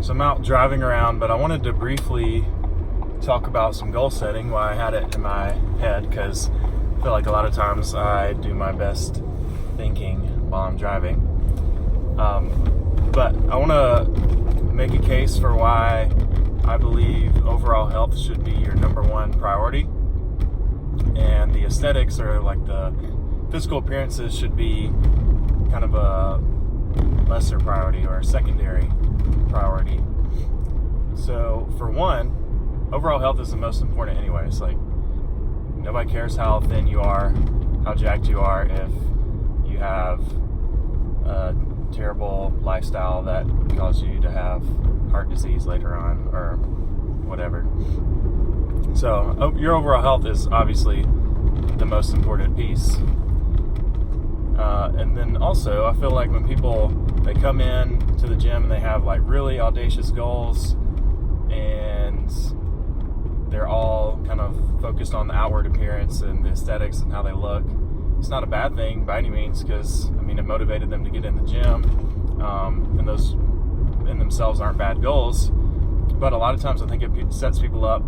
So I'm out driving around, but I wanted to briefly talk about some goal setting while I had it in my head, because I feel like a lot of times I do my best thinking while I'm driving. But I want to make a case for why I believe overall health should be your number one priority, and the aesthetics, or like the physical appearances, should be kind of a lesser priority or a secondary priority. So for one, overall health is the most important anyways. Like, nobody cares how thin you are, how jacked you are, if you have a terrible lifestyle that causes you to have heart disease later on or whatever. So your overall health is obviously the most important piece. And then also, I feel like when people, they come in to the gym and they have like really audacious goals, and they're all kind of focused on the outward appearance and the aesthetics and how they look. It's not a bad thing by any means, because I mean, it motivated them to get in the gym, and those in themselves aren't bad goals. But a lot of times I think it sets people up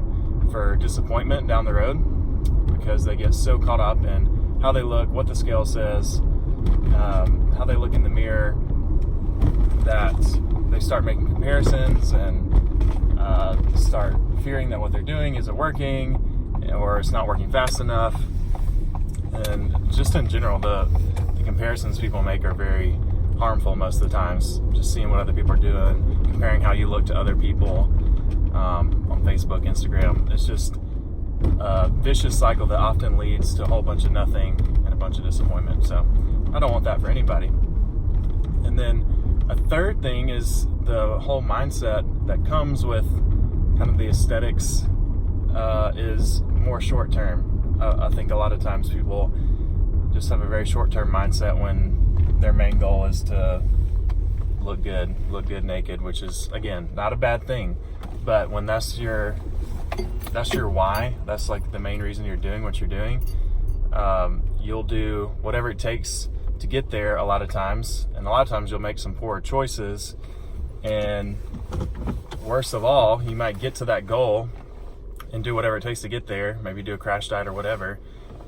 for disappointment down the road, because they get so caught up in how they look, what the scale says, how they look in the mirror, that they start making comparisons and start fearing that what they're doing isn't working, or it's not working fast enough. And just in general, the comparisons people make are very harmful most of the times. Just seeing what other people are doing, comparing how you look to other people on Facebook, Instagram. It's just a vicious cycle that often leads to a whole bunch of nothing and a bunch of disappointment. So I don't want that for anybody. And then a third thing is the whole mindset that comes with kind of the aesthetics is more short term. I think a lot of times people just have a very short term mindset when their main goal is to look good naked, which is, again, not a bad thing. But when that's your why, that's like the main reason you're doing what you're doing, you'll do whatever it takes to get there a lot of times, and a lot of times you'll make some poor choices, and worst of all, you might get to that goal and do whatever it takes to get there, maybe do a crash diet or whatever,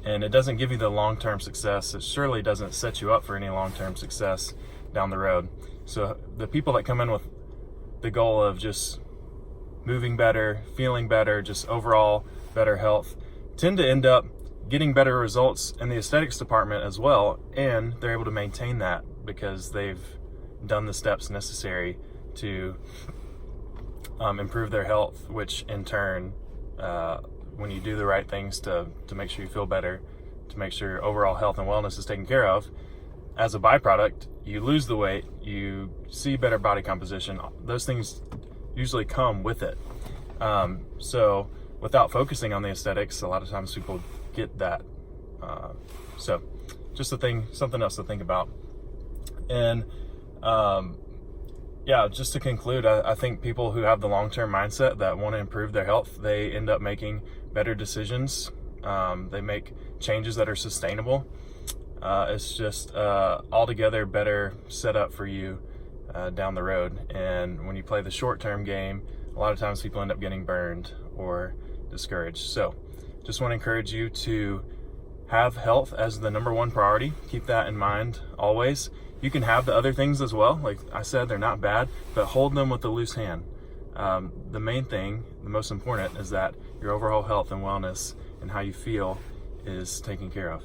and it doesn't give you the long-term success. It surely doesn't set you up for any long-term success down the road. So the people that come in with the goal of just moving better, feeling better, just overall better health, tend to end up getting better results in the aesthetics department as well, and they're able to maintain that because they've done the steps necessary to improve their health, which in turn, when you do the right things to make sure you feel better, to make sure your overall health and wellness is taken care of, as a byproduct, you lose the weight, you see better body composition. Those things usually come with it. So without focusing on the aesthetics, a lot of times people get that. So just something else to think about. And yeah, just to conclude, I think people who have the long-term mindset that want to improve their health, they end up making better decisions. They make changes that are sustainable. It's just altogether better setup for you down the road. And when you play the short-term game, a lot of times people end up getting burned or discouraged. So just want to encourage you to have health as the number one priority. Keep that in mind always. You can have the other things as well. Like I said, they're not bad, but hold them with a loose hand. The main thing, the most important, is that your overall health and wellness and how you feel is taken care of.